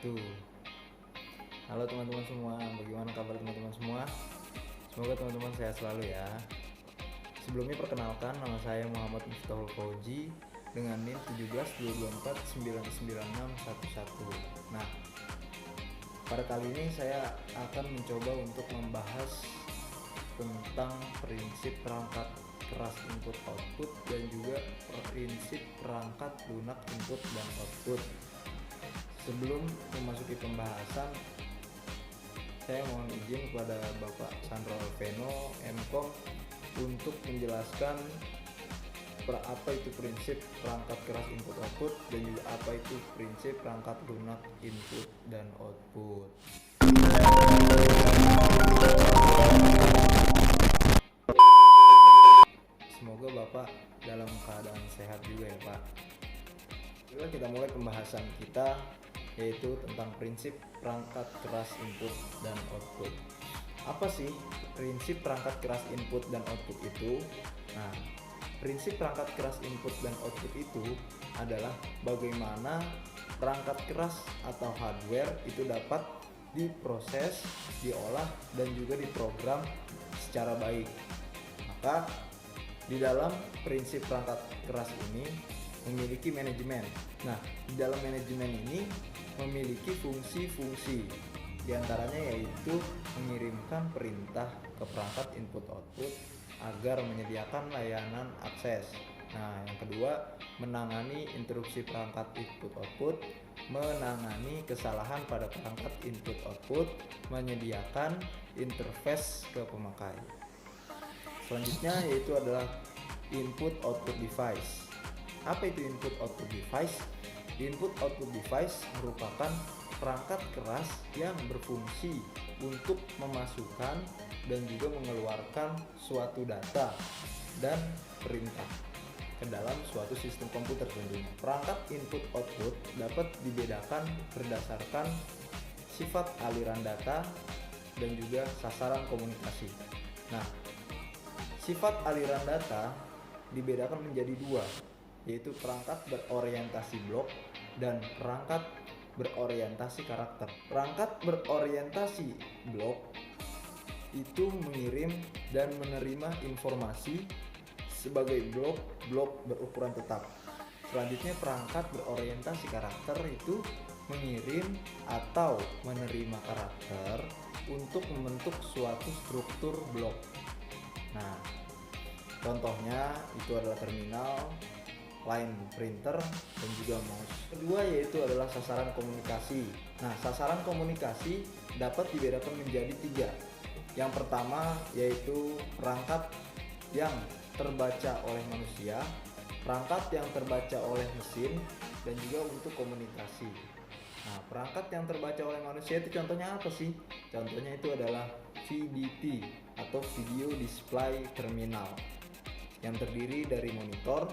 wabarakatuh. Halo teman-teman semua, bagaimana kabar teman-teman semua? Semoga teman-teman sehat selalu ya. Sebelumnya perkenalkan, nama saya Muhammad Miftahul Fauji dengan NIM 17224996111. Nah, pada kali ini saya akan mencoba untuk membahas tentang prinsip perangkat keras input output dan juga prinsip perangkat lunak input dan output. Sebelum memasuki pembahasan, saya mohon izin kepada Bapak Sandro Alveno, MKOM, untuk menjelaskan apa itu prinsip perangkat keras input output dan juga apa itu prinsip perangkat lunak input dan output. Semoga Bapak dalam keadaan sehat juga ya Pak. Coba kita mulai pembahasan kita, yaitu tentang prinsip perangkat keras input dan output. Apa sih prinsip perangkat keras input dan output itu? Nah, prinsip perangkat keras input dan output itu adalah bagaimana perangkat keras atau hardware itu dapat diproses, diolah, dan juga diprogram secara baik. Maka di dalam prinsip perangkat keras ini memiliki manajemen. Nah, di dalam manajemen ini memiliki fungsi-fungsi. Di antaranya yaitu mengirimkan perintah ke perangkat input output agar menyediakan layanan akses. Nah, yang kedua, menangani interupsi perangkat input output, menangani kesalahan pada perangkat input output, menyediakan interface ke pemakai. Selanjutnya yaitu adalah input output device. Apa itu input output device? Input output device merupakan perangkat keras yang berfungsi untuk memasukkan dan juga mengeluarkan suatu data dan perintah ke dalam suatu sistem komputer tentunya. Perangkat input output dapat dibedakan berdasarkan sifat aliran data dan juga sasaran komunikasi. Nah, sifat aliran data dibedakan menjadi dua, yaitu perangkat berorientasi blok dan perangkat berorientasi karakter. Perangkat berorientasi blok itu mengirim dan menerima informasi sebagai blok berukuran tetap. Selanjutnya perangkat berorientasi karakter itu mengirim atau menerima karakter untuk membentuk suatu struktur blok. Nah, contohnya itu adalah terminal, line printer, dan juga mouse. Kedua yaitu adalah sasaran komunikasi. Nah, sasaran komunikasi dapat dibedakan menjadi tiga. Yang pertama yaitu perangkat yang terbaca oleh manusia, perangkat yang terbaca oleh mesin, dan juga untuk komunikasi. Nah, perangkat yang terbaca oleh manusia itu contohnya apa sih? Contohnya itu adalah VDT atau Video Display Terminal yang terdiri dari monitor,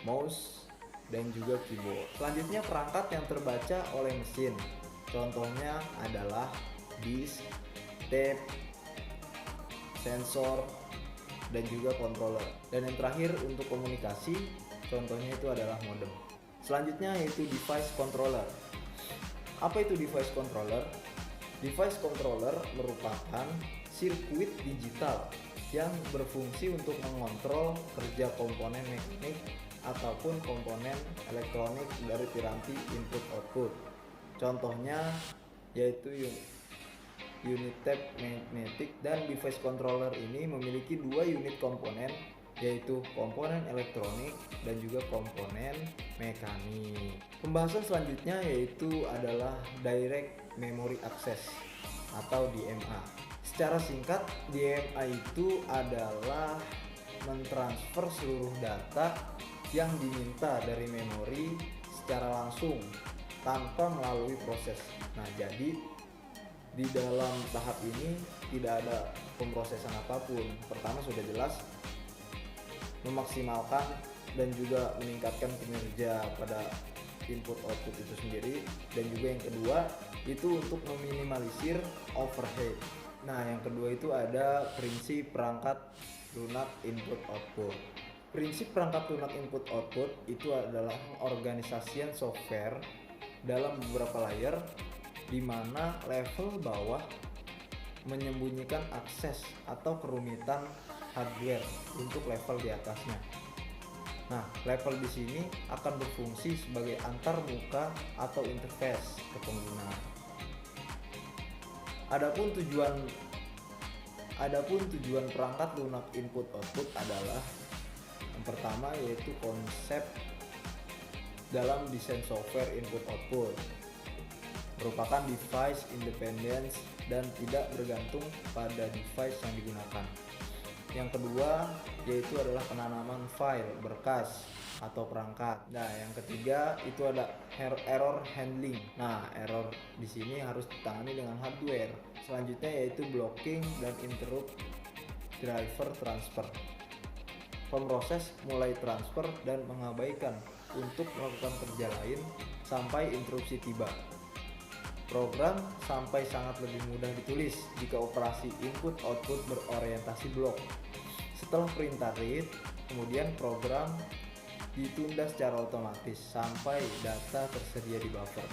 mouse, dan juga keyboard. Selanjutnya perangkat yang terbaca oleh mesin. Contohnya adalah disk, tape, sensor, dan juga controller. Dan yang terakhir untuk komunikasi, contohnya itu adalah modem. Selanjutnya yaitu device controller. Apa itu device controller? Device controller merupakan sirkuit digital yang berfungsi untuk mengontrol kerja komponen mekanik ataupun komponen elektronik dari piranti input output. Contohnya yaitu unit tape magnetic, dan device controller ini memiliki dua unit komponen, yaitu komponen elektronik dan juga komponen mekanik. Pembahasan selanjutnya yaitu adalah direct memory access atau DMA. Secara singkat, DMA itu adalah mentransfer seluruh data yang diminta dari memori secara langsung tanpa melalui proses. Nah, jadi di dalam tahap ini tidak ada pemrosesan apapun. Pertama sudah jelas memaksimalkan dan juga meningkatkan kinerja pada input output itu sendiri, dan juga yang kedua itu untuk meminimalisir overhead. Nah, yang kedua itu ada prinsip perangkat lunak input output. Prinsip perangkat lunak input output itu adalah organisasian software dalam beberapa layer, di mana level bawah menyembunyikan akses atau kerumitan hardware untuk level di atasnya. Nah, level di sini akan berfungsi sebagai antarmuka atau interface ke pengguna. Adapun tujuan perangkat lunak input output adalah yang pertama yaitu konsep dalam desain software input output, merupakan device independence dan tidak bergantung pada device yang digunakan. Yang kedua yaitu adalah penanaman file, berkas atau perangkat. Nah, yang ketiga itu ada error handling. Nah, error di sini harus ditangani dengan hardware. Selanjutnya yaitu blocking dan interrupt driver transfer. Pemroses mulai transfer dan mengabaikan untuk melakukan kerja lain sampai interupsi tiba. Program sampai sangat lebih mudah ditulis jika operasi input-output berorientasi blok. Setelah perintah read, kemudian program ditunda secara otomatis sampai data tersedia di buffer.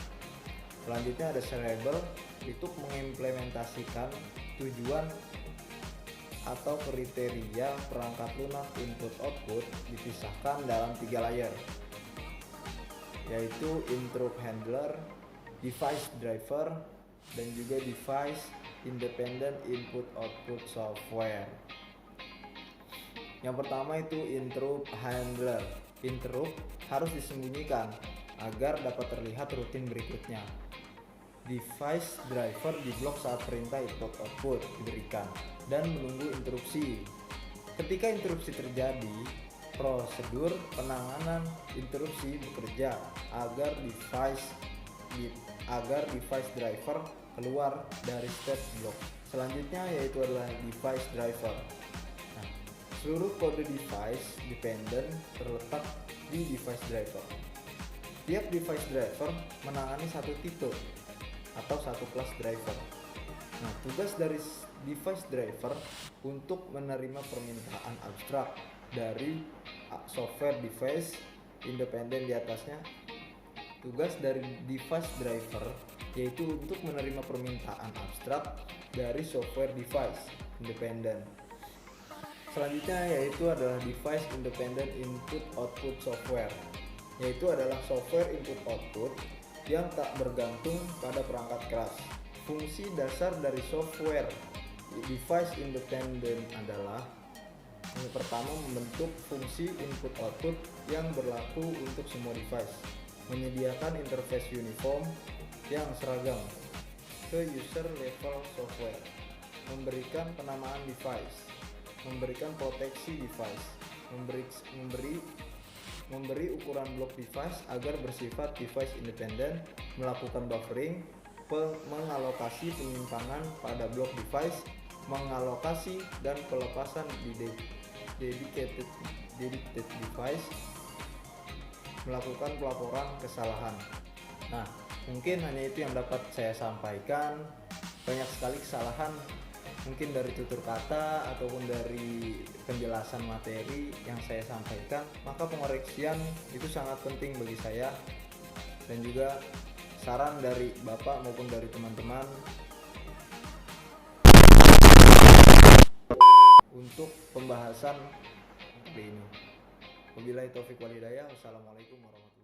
Selanjutnya ada serial untuk mengimplementasikan tujuan atau kriteria perangkat lunak input-output dipisahkan dalam 3 layer, yaitu interrupt handler, device driver, dan juga device independent input-output software. Yang pertama itu interrupt handler. Interrupt harus disembunyikan agar dapat terlihat rutin berikutnya. Device driver diblok saat perintah input-output diberikan dan menunggu interupsi. Ketika interupsi terjadi, prosedur penanganan interupsi bekerja agar device driver keluar dari state block. Selanjutnya yaitu adalah device driver. Nah, seluruh kode device dependent terletak di device driver. Tiap device driver menangani satu tipe atau satu kelas driver. Nah, tugas dari device driver untuk menerima permintaan abstrak dari software device independen di atasnya. Tugas dari device driver yaitu untuk menerima permintaan abstrak dari software device independen. Selanjutnya yaitu adalah device independent input output software, yaitu adalah software input output yang tak bergantung pada perangkat keras. Fungsi dasar dari software device independent adalah yang pertama membentuk fungsi input output yang berlaku untuk semua device, menyediakan interface uniform yang seragam ke user level software, memberikan penamaan device, memberikan proteksi device, memberi ukuran blok device agar bersifat device independen, melakukan buffering, mengalokasi penyimpangan pada blok device, mengalokasi dan pelepasan di dedicated device, melakukan pelaporan kesalahan. Nah, mungkin hanya itu yang dapat saya sampaikan. Banyak sekali kesalahan mungkin dari tutur kata ataupun dari penjelasan materi yang saya sampaikan, maka pengoreksian itu sangat penting bagi saya dan juga saran dari Bapak maupun dari teman-teman untuk pembahasan kali ini. Wabillahi taufiq wal hidayah. Wassalamualaikum warahmatullahi wabarakatuh.